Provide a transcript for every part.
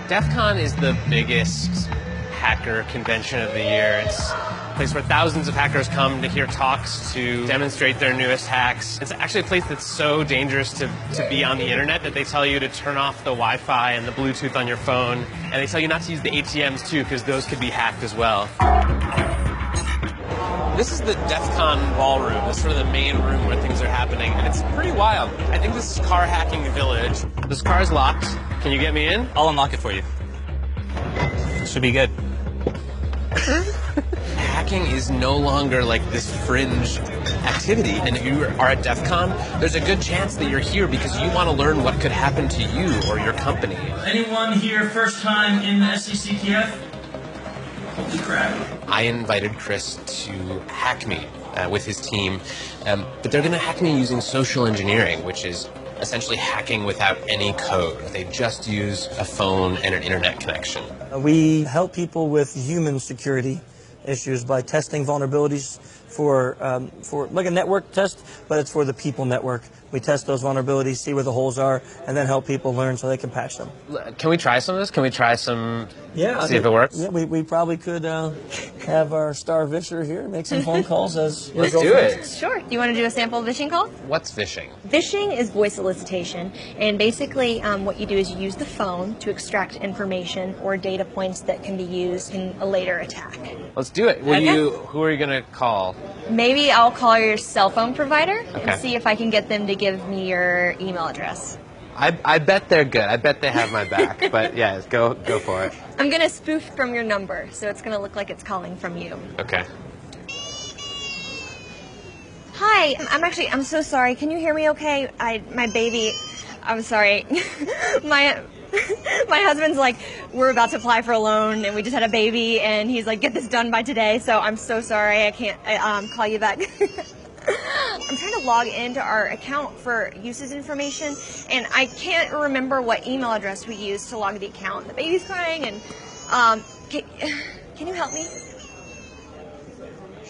DEF CON is the biggest hacker convention of the year. It's a place where thousands of hackers come to hear talks, to demonstrate their newest hacks. It's actually a place that's so dangerous to be on the internet that they tell you to turn off the Wi-Fi and the Bluetooth on your phone. And they tell you not to use the ATMs too, because those could be hacked as well. This is the DEF CON ballroom. This is sort of the main room where things are happening, and it's pretty wild. I think this is Car Hacking Village. This car is locked. Can you get me in? I'll unlock it for you. Should be good. Hacking is no longer like this fringe activity, and if you are at DEF CON, there's a good chance that you're here because you want to learn what could happen to you or your company. Anyone here first time in the SCCTF? Holy crap. I invited Chris to hack me with his team, but they're going to hack me using social engineering, which is essentially hacking without any code. They just use a phone and an internet connection. We help people with human security issues by testing vulnerabilities for like a network test, but it's for the people network. We test those vulnerabilities, see where the holes are, and then help people learn so they can patch them. Can we try some of this? Can we try some? Yeah. See if it works? Yeah, we probably could have our star visher here make some phone calls as Let's do it. Sure. Do you want to do a sample phishing call? What's phishing? Phishing is voice solicitation, and basically what you do is you use the phone to extract information or data points that can be used in a later attack. Let's do it. Who are you going to call? Maybe I'll call your cell phone provider Okay. and see if I can get them to give me your email address. I bet they're good. I bet they have my back. But yeah, go for it. I'm going to spoof from your number, so it's going to look like it's calling from you. Okay. Hi, I'm so sorry. Can you hear me okay? My baby, I'm sorry. my husband's like, we're about to apply for a loan and we just had a baby and he's like, get this done by today. So I'm so sorry. I can't call you back. I'm trying to log into our account for usage information and I can't remember what email address we used to log the account. The baby's crying and can you help me?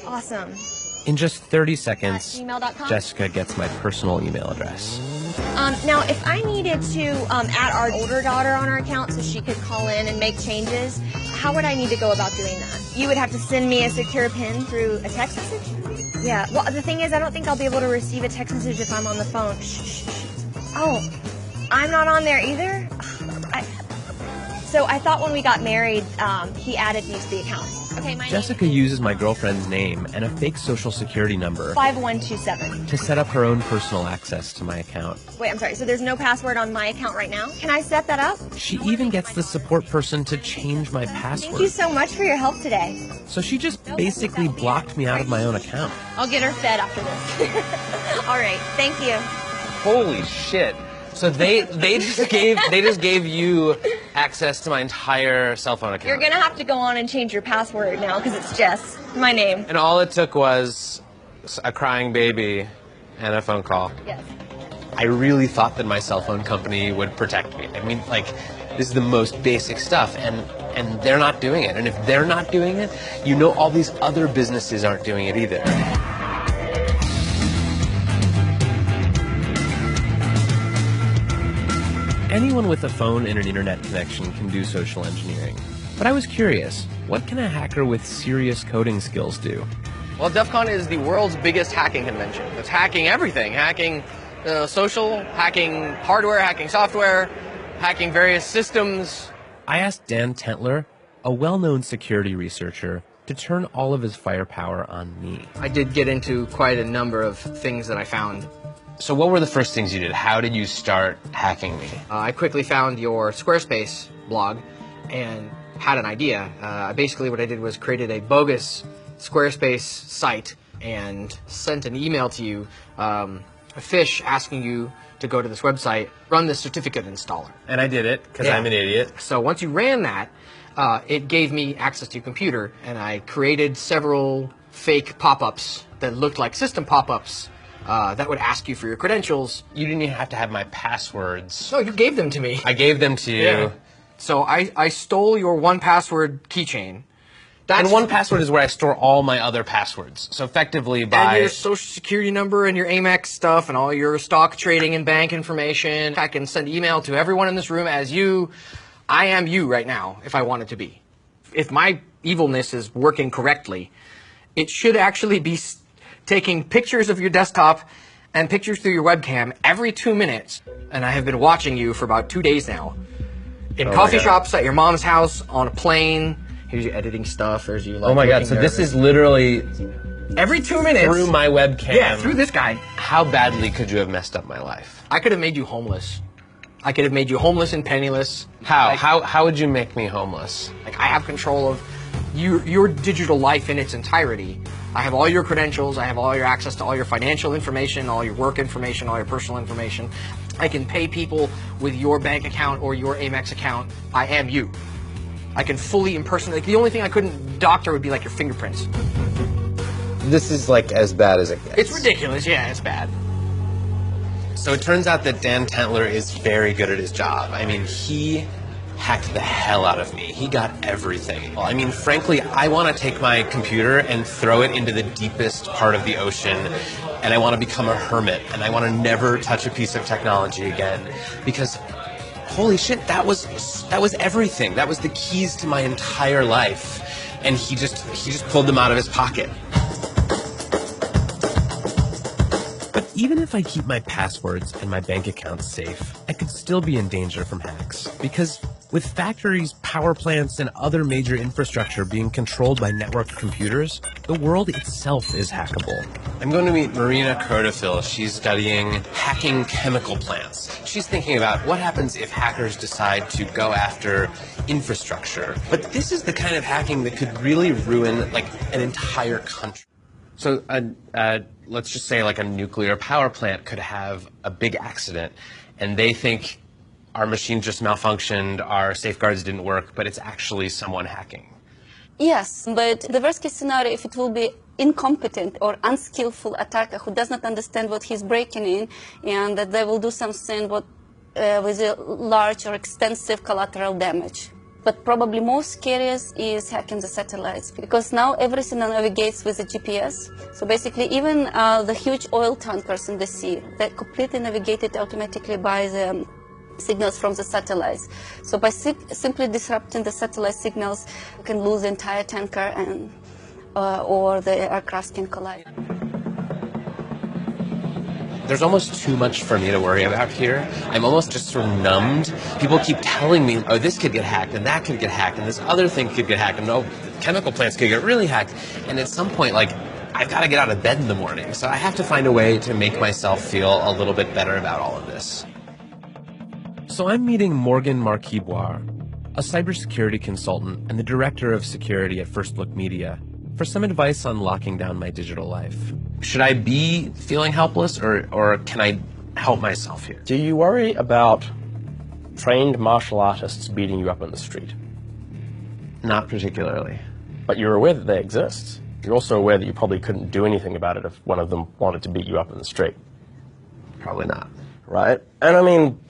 Awesome. In just 30 seconds, gmail.com? Jessica gets my personal email address. Now, if I needed to add our older daughter on our account so she could call in and make changes, how would I need to go about doing that? You would have to send me a secure PIN through a text message? Yeah, well, the thing is, I don't think I'll be able to receive a text message if I'm on the phone. Shh. Oh, I'm not on there either? So I thought when we got married, he added me to the account. Okay, my Jessica uses my girlfriend's name and a fake social security number 5127. to set up her own personal access to my account. Wait, I'm sorry, so there's no password on my account right now? Can I set that up? She even gets the support person to change my password. Thank you so much for your help today. So she just basically blocked me out of my own account. I'll get her fed after this. All right, thank you. Holy shit. So they just gave you access to my entire cell phone account. You're gonna have to go on and change your password now because it's Jess, my name. And all it took was a crying baby and a phone call. Yes. I really thought that my cell phone company would protect me. I mean, like, this is the most basic stuff, and they're not doing it. And if they're not doing it, you know all these other businesses aren't doing it either. Anyone with a phone and an internet connection can do social engineering. But I was curious, what can a hacker with serious coding skills do? Well, DEF CON is the world's biggest hacking convention. It's hacking everything. Hacking social, hacking hardware, hacking software, hacking various systems. I asked Dan Tentler, a well-known security researcher, to turn all of his firepower on me. I did get into quite a number of things that I found. So what were the first things you did? How did you start hacking me? I quickly found your Squarespace blog and had an idea. Basically what I did was created a bogus Squarespace site and sent an email to you, a phish asking you to go to this website, run the certificate installer. And I did it, because I'm an idiot. So once you ran that, it gave me access to your computer, and I created several fake pop-ups that looked like system pop-ups that would ask you for your credentials. You didn't even have to have my passwords. No, you gave them to me. I gave them to you. Yeah. So I stole your 1Password keychain. And 1Password is where I store all my other passwords. So effectively by... And your social security number and your Amex stuff and all your stock trading and bank information. I can send email to everyone in this room as you I am you right now if I want it to be. If my evilness is working correctly, it should actually be taking pictures of your desktop and pictures through your webcam every 2 minutes. And I have been watching you for about 2 days now. In coffee shops, at your mom's house, on a plane. Here's you editing stuff. There's you like. Oh my God! So this is literally every 2 minutes through my webcam. Yeah, through this guy. How badly could you have messed up my life? I could have made you homeless. I could have made you homeless and penniless. How? Like, how would you make me homeless? Like, I have control of your digital life in its entirety. I have all your credentials. I have all your access to all your financial information, all your work information, all your personal information. I can pay people with your bank account or your Amex account. I am you. I can fully impersonate. Like, the only thing I couldn't doctor would be like your fingerprints. This is like as bad as it gets. It's ridiculous. Yeah, it's bad. So it turns out that Dan Tentler is very good at his job. I mean, he hacked the hell out of me. He got everything. Well, I mean, frankly, I want to take my computer and throw it into the deepest part of the ocean, and I want to become a hermit, and I want to never touch a piece of technology again, because holy shit, that was everything. That was the keys to my entire life, and he just pulled them out of his pocket. But even if I keep my passwords and my bank accounts safe, I could still be in danger from hacks. Because with factories, power plants, and other major infrastructure being controlled by networked computers, the world itself is hackable. I'm going to meet Marina Crodofil. She's studying hacking chemical plants. She's thinking about what happens if hackers decide to go after infrastructure. But this is the kind of hacking that could really ruin, like, an entire country. So, let's just say like a nuclear power plant could have a big accident, and they think our machine just malfunctioned, our safeguards didn't work, but it's actually someone hacking. Yes, but the worst case scenario, if it will be incompetent or unskillful attacker who does not understand what he's breaking in, and that they will do something with a large or extensive collateral damage. But probably most scariest is hacking the satellites, because now everything navigates with a GPS. So basically, even the huge oil tankers in the sea, they're completely navigated automatically by the signals from the satellites. So by simply disrupting the satellite signals, you can lose the entire tanker, and or the aircraft can collide. There's almost too much for me to worry about here. I'm almost just sort of numbed. People keep telling me, oh, this could get hacked, and that could get hacked, and this other thing could get hacked, and oh, chemical plants could get really hacked. And at some point, like, I've got to get out of bed in the morning. So I have to find a way to make myself feel a little bit better about all of this. So I'm meeting Morgan Marquiboire, a cybersecurity consultant and the director of security at First Look Media, for some advice on locking down my digital life. Should I be feeling helpless, or can I help myself here? Do you worry about trained martial artists beating you up in the street? Not particularly. But you're aware that they exist. You're also aware that you probably couldn't do anything about it if one of them wanted to beat you up in the street. Probably not. Right? And I mean,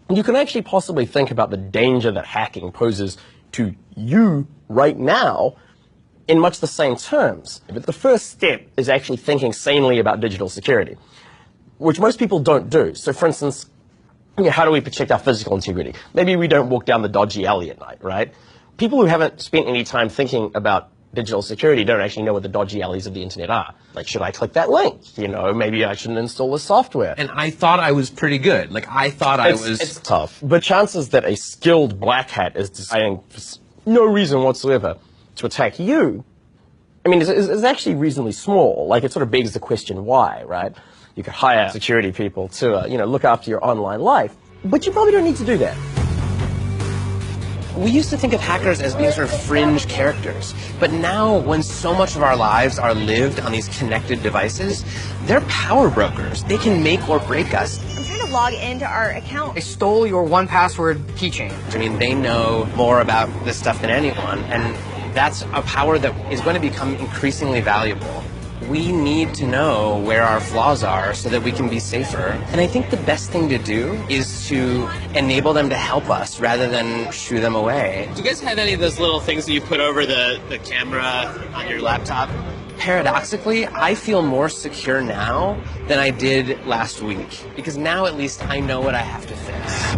you can actually possibly think about the danger that hacking poses to you right now in much the same terms. But the first step is actually thinking sanely about digital security, which most people don't do. So for instance, how do we protect our physical integrity? Maybe we don't walk down the dodgy alley at night, right? People who haven't spent any time thinking about digital security don't actually know what the dodgy alleys of the internet are. Like, should I click that link? You know, maybe I shouldn't install this software. And I thought I was pretty good. Like, I thought I was... It's tough. The chances that a skilled black hat is deciding for no reason whatsoever to attack you, I mean, is actually reasonably small. Like, it sort of begs the question, why, right? You could hire security people to, look after your online life, but you probably don't need to do that. We used to think of hackers as being sort of fringe characters, but now when so much of our lives are lived on these connected devices, they're power brokers. They can make or break us. I'm trying to log into our account. They stole your 1Password keychain. I mean, they know more about this stuff than anyone, and that's a power that is going to become increasingly valuable. We need to know where our flaws are so that we can be safer. And I think the best thing to do is to enable them to help us rather than shoo them away. Do you guys have any of those little things that you put over the camera on your laptop? Paradoxically, I feel more secure now than I did last week, because now at least I know what I have to fix.